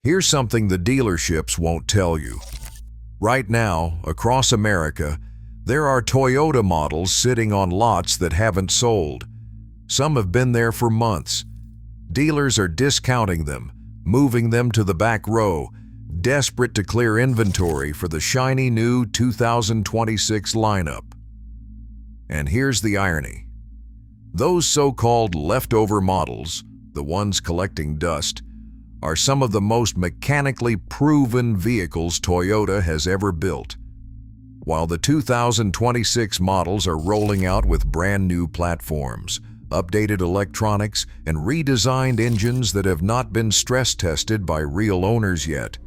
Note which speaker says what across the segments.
Speaker 1: Here's something the dealerships won't tell you. Right now, across America, there are Toyota models sitting on lots that haven't sold. Some have been there for months. Dealers are discounting them, moving them to the back row, desperate to clear inventory for the shiny new 2026 lineup. And here's the irony. Those so-called leftover models, the ones collecting dust, are some of the most mechanically proven vehicles Toyota has ever built. While the 2026 models are rolling out with brand new platforms, updated electronics, and redesigned engines that have not been stress-tested by real owners yet,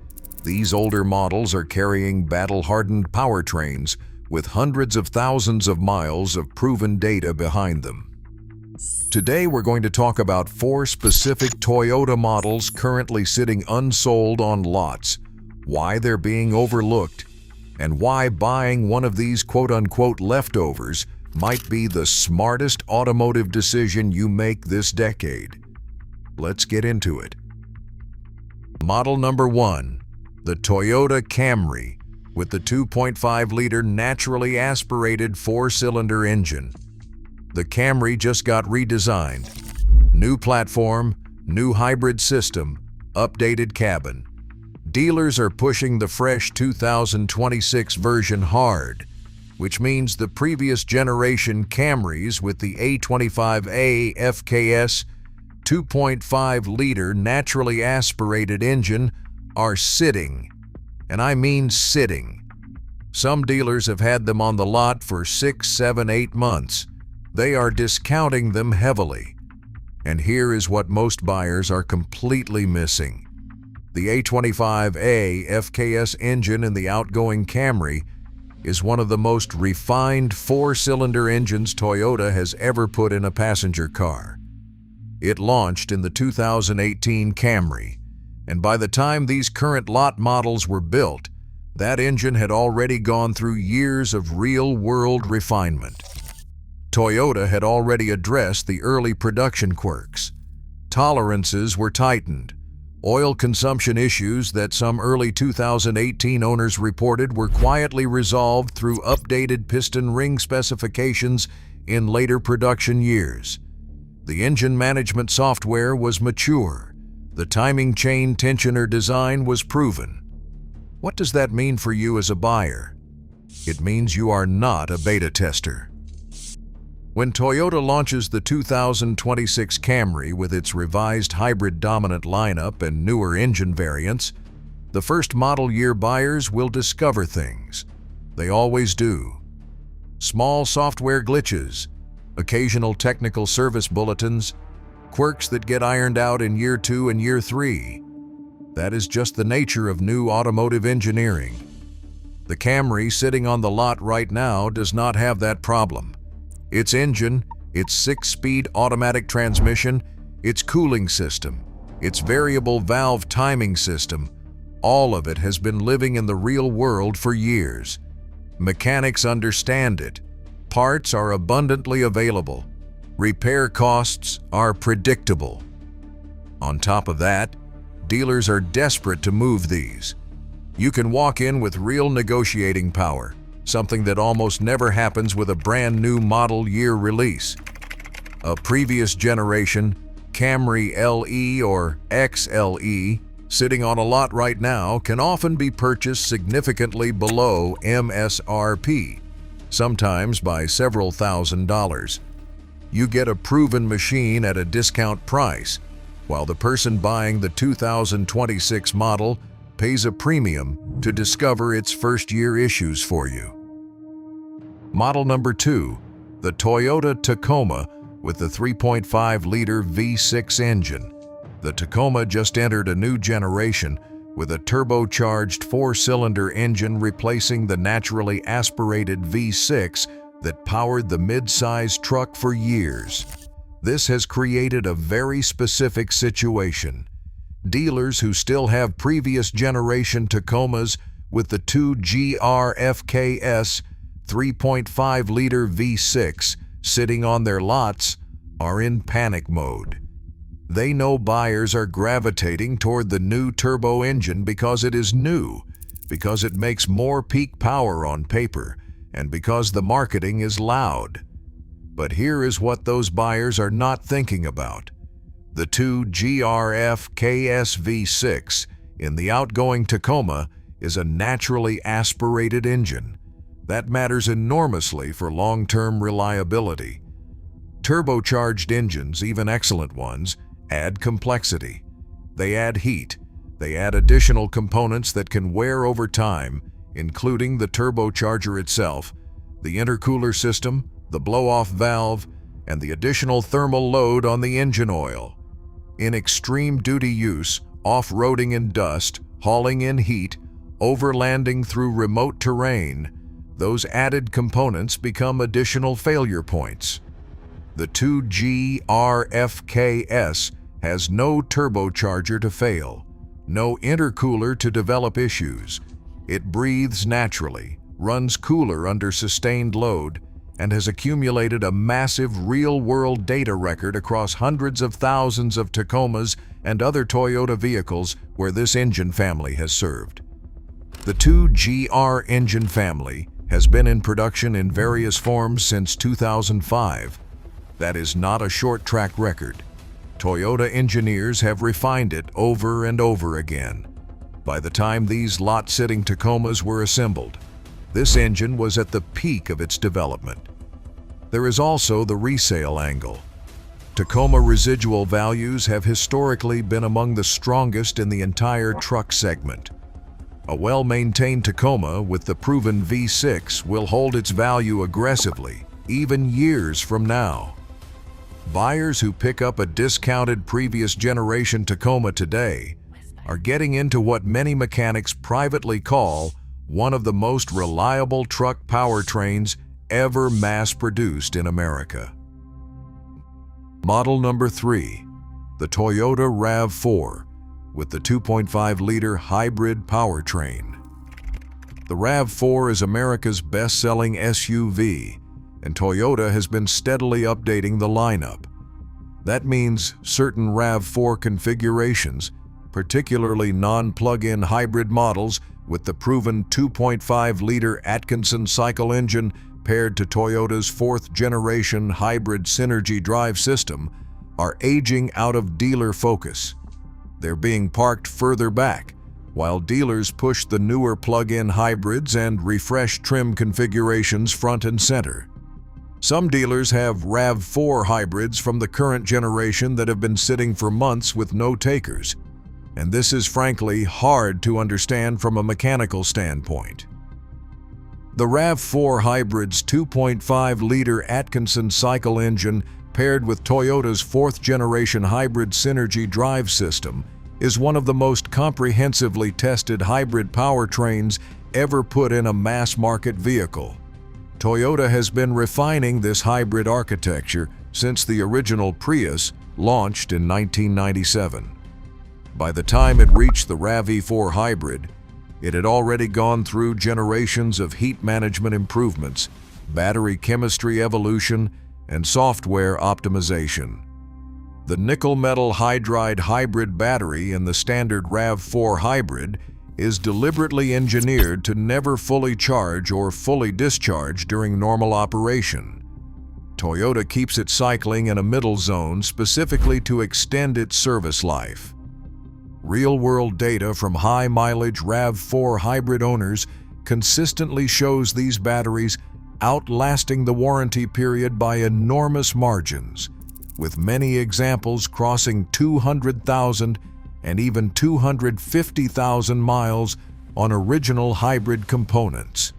Speaker 1: these older models are carrying battle-hardened powertrains with hundreds of thousands of miles of proven data behind them. Today we're going to talk about 4 specific Toyota models currently sitting unsold on lots, why they're being overlooked, and why buying one of these quote-unquote leftovers might be the smartest automotive decision you make this decade. Let's get into it. Model number 1, the Toyota Camry with the 2.5-liter naturally aspirated 4-cylinder engine. The Camry just got redesigned. New platform, new hybrid system, updated cabin. Dealers are pushing the fresh 2026 version hard, which means the previous generation Camrys with the A25A FKS 2.5-liter naturally aspirated engine are sitting, and I mean sitting. Some dealers have had them on the lot for 6, 7, 8 months. They are discounting them heavily. And here is what most buyers are completely missing. The A25A FKS engine in the outgoing Camry is one of the most refined 4-cylinder engines Toyota has ever put in a passenger car. It launched in the 2018 Camry, and by the time these current lot models were built, that engine had already gone through years of real-world refinement. Toyota had already addressed the early production quirks. Tolerances were tightened. Oil consumption issues that some early 2018 owners reported were quietly resolved through updated piston ring specifications in later production years. The engine management software was mature. The timing chain tensioner design was proven. What does that mean for you as a buyer? It means you are not a beta tester. When Toyota launches the 2026 Camry with its revised hybrid dominant lineup and newer engine variants, the first model year buyers will discover things. They always do. Small software glitches, occasional technical service bulletins, quirks that get ironed out in year 2 and year 3. That is just the nature of new automotive engineering. The Camry sitting on the lot right now does not have that problem. Its engine, its 6-speed automatic transmission, its cooling system, its variable valve timing system, all of it has been living in the real world for years. Mechanics understand it. Parts are abundantly available. Repair costs are predictable. On top of that, dealers are desperate to move these. You can walk in with real negotiating power, something that almost never happens with a brand new model year release. A previous generation Camry LE or XLE sitting on a lot right now can often be purchased significantly below MSRP, sometimes by several $1,000s. You get a proven machine at a discount price, while the person buying the 2026 model pays a premium to discover its first-year issues for you. Model number 2, the Toyota Tacoma with the 3.5-liter V6 engine. The Tacoma just entered a new generation with a turbocharged 4-cylinder engine replacing the naturally aspirated V6 that powered the mid-size truck for years. This has created a very specific situation. Dealers who still have previous generation Tacomas with the 2GR-FKS 3.5-liter V6 sitting on their lots are in panic mode. They know buyers are gravitating toward the new turbo engine because it is new, because it makes more peak power on paper, and because the marketing is loud. But here is what those buyers are not thinking about. The two GRF V6 in the outgoing Tacoma is a naturally aspirated engine. That matters enormously for long-term reliability. Turbocharged engines, even excellent ones, add complexity. They add heat. They add additional components that can wear over time, including the turbocharger itself, the intercooler system, the blow-off valve, and the additional thermal load on the engine oil. In extreme duty use, off-roading in dust, hauling in heat, overlanding through remote terrain, those added components become additional failure points. The 2GRFKS has no turbocharger to fail, no intercooler to develop issues. It breathes naturally, runs cooler under sustained load, and has accumulated a massive real-world data record across hundreds of thousands of Tacomas and other Toyota vehicles where this engine family has served. The 2GR engine family has been in production in various forms since 2005. That is not a short track record. Toyota engineers have refined it over and over again. By the time these lot-sitting Tacomas were assembled, this engine was at the peak of its development. There is also the resale angle. Tacoma residual values have historically been among the strongest in the entire truck segment. A well-maintained Tacoma with the proven V6 will hold its value aggressively, even years from now. Buyers who pick up a discounted previous generation Tacoma today are getting into what many mechanics privately call one of the most reliable truck powertrains ever mass-produced in America. Model number 3, the Toyota RAV4 with the 2.5-liter hybrid powertrain. The RAV4 is America's best-selling SUV, and Toyota has been steadily updating the lineup. That means certain RAV4 configurations, particularly non-plug-in hybrid models with the proven 2.5-liter Atkinson cycle engine paired to Toyota's 4th-generation hybrid Synergy drive system, are aging out of dealer focus. They're being parked further back, while dealers push the newer plug-in hybrids and refreshed trim configurations front and center. Some dealers have RAV4 hybrids from the current generation that have been sitting for months with no takers, and this is frankly hard to understand from a mechanical standpoint. The RAV4 hybrid's 2.5-liter Atkinson cycle engine paired with Toyota's 4th-generation hybrid Synergy drive system is one of the most comprehensively tested hybrid powertrains ever put in a mass-market vehicle. Toyota has been refining this hybrid architecture since the original Prius launched in 1997. By the time it reached the RAV4 hybrid, it had already gone through generations of heat management improvements, battery chemistry evolution, and software optimization. The nickel-metal hydride hybrid battery in the standard RAV4 hybrid is deliberately engineered to never fully charge or fully discharge during normal operation. Toyota keeps it cycling in a middle zone specifically to extend its service life. Real-world data from high-mileage RAV4 hybrid owners consistently shows these batteries outlasting the warranty period by enormous margins, with many examples crossing 200,000 and even 250,000 miles on original hybrid components.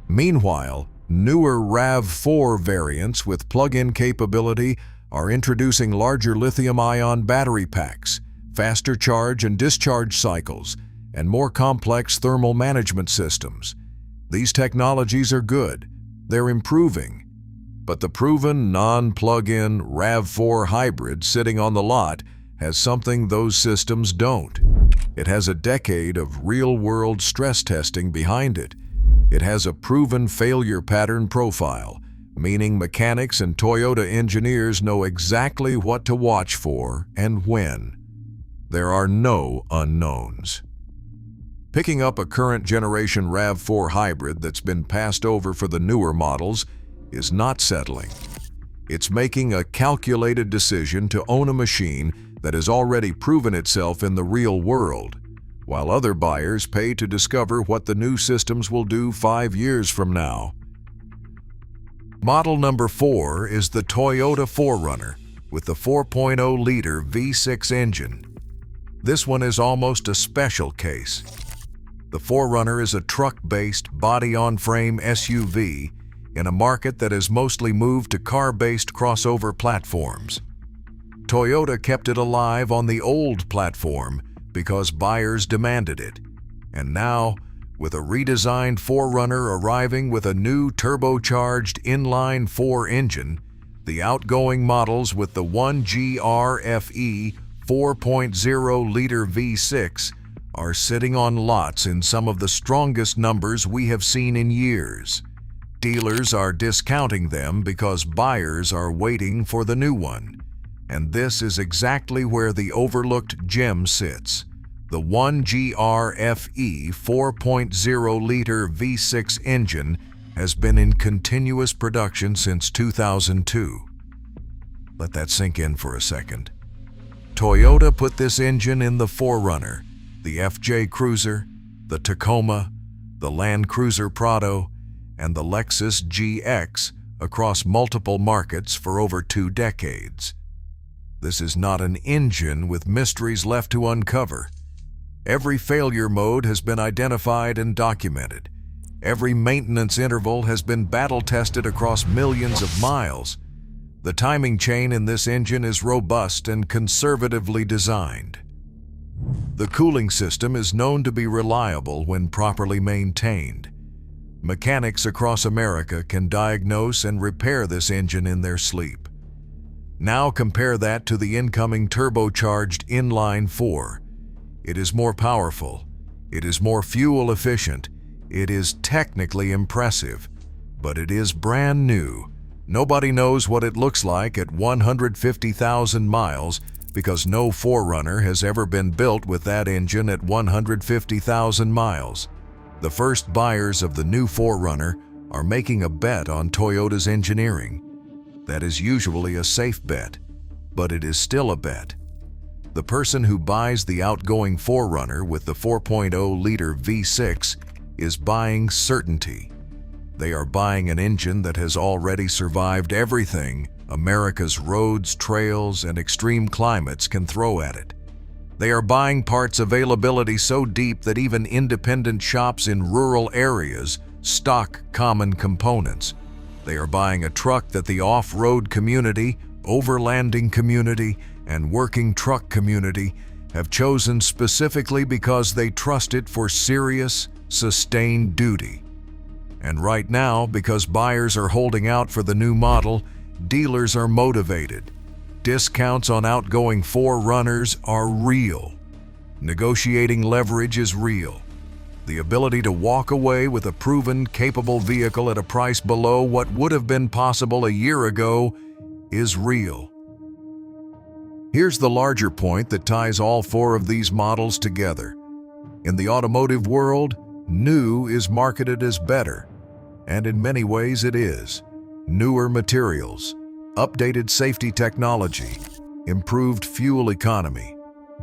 Speaker 1: Meanwhile, newer RAV4 variants with plug-in capability are introducing larger lithium-ion battery packs, faster charge and discharge cycles, and more complex thermal management systems. These technologies are good. They're improving. But the proven non-plug-in RAV4 hybrid sitting on the lot has something those systems don't. It has a decade of real-world stress testing behind it. It has a proven failure pattern profile, meaning mechanics and Toyota engineers know exactly what to watch for and when. There are no unknowns. Picking up a current generation RAV4 hybrid that's been passed over for the newer models is not settling. It's making a calculated decision to own a machine that has already proven itself in the real world, while other buyers pay to discover what the new systems will do 5 years from now. Model number 4 is the Toyota 4Runner with the 4.0-liter V6 engine. This one is almost a special case. The 4Runner is a truck-based, body-on-frame SUV in a market that has mostly moved to car-based crossover platforms. Toyota kept it alive on the old platform because buyers demanded it. And now, with a redesigned 4Runner arriving with a new turbocharged inline-4 engine, the outgoing models with the 1GR-FE 4.0-liter V6 are sitting on lots in some of the strongest numbers we have seen in years. Dealers are discounting them because buyers are waiting for the new one. And this is exactly where the overlooked gem sits. The 1GR-FE 4.0-liter V6 engine has been in continuous production since 2002. Let that sink in for a second. Toyota put this engine in the 4Runner, the FJ Cruiser, the Tacoma, the Land Cruiser Prado, and the Lexus GX across multiple markets for over 2 decades. This is not an engine with mysteries left to uncover. Every failure mode has been identified and documented. Every maintenance interval has been battle-tested across millions of miles. The timing chain in this engine is robust and conservatively designed. The cooling system is known to be reliable when properly maintained. Mechanics across America can diagnose and repair this engine in their sleep. Now compare that to the incoming turbocharged inline-4. It is more powerful. It is more fuel efficient. It is technically impressive, but it is brand new. Nobody knows what it looks like at 150,000 miles because no 4Runner has ever been built with that engine at 150,000 miles. The first buyers of the new 4Runner are making a bet on Toyota's engineering. That is usually a safe bet, but it is still a bet. The person who buys the outgoing 4Runner with the 4.0-liter V6 is buying certainty. They are buying an engine that has already survived everything America's roads, trails, and extreme climates can throw at it. They are buying parts availability so deep that even independent shops in rural areas stock common components. They are buying a truck that the off-road community, overlanding community, and working truck community have chosen specifically because they trust it for serious, sustained duty. And right now, because buyers are holding out for the new model, dealers are motivated. Discounts on outgoing 4Runners are real. Negotiating leverage is real. The ability to walk away with a proven, capable vehicle at a price below what would have been possible a year ago is real. Here's the larger point that ties all 4 of these models together. In the automotive world, new is marketed as better, and in many ways it is. Newer materials, updated safety technology, improved fuel economy,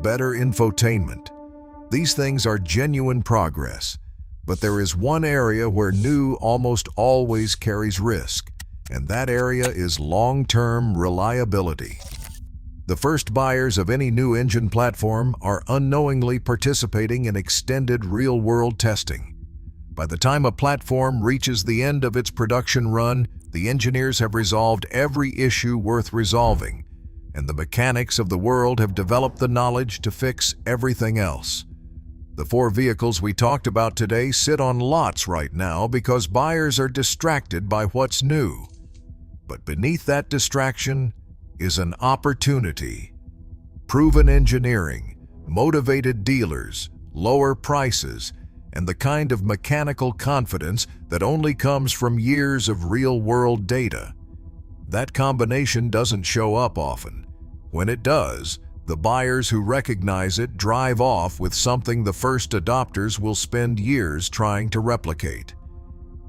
Speaker 1: better infotainment. These things are genuine progress, but there is one area where new almost always carries risk, and that area is long-term reliability. The first buyers of any new engine platform are unknowingly participating in extended real-world testing. By the time a platform reaches the end of its production run, the engineers have resolved every issue worth resolving, and the mechanics of the world have developed the knowledge to fix everything else. The 4 vehicles we talked about today sit on lots right now because buyers are distracted by what's new. But beneath that distraction is an opportunity. Proven engineering, motivated dealers, lower prices, and the kind of mechanical confidence that only comes from years of real-world data. That combination doesn't show up often. When it does, the buyers who recognize it drive off with something the first adopters will spend years trying to replicate.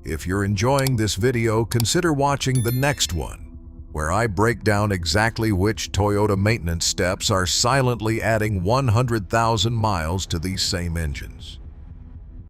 Speaker 1: If you're enjoying this video, consider watching the next one, where I break down exactly which Toyota maintenance steps are silently adding 100,000 miles to these same engines.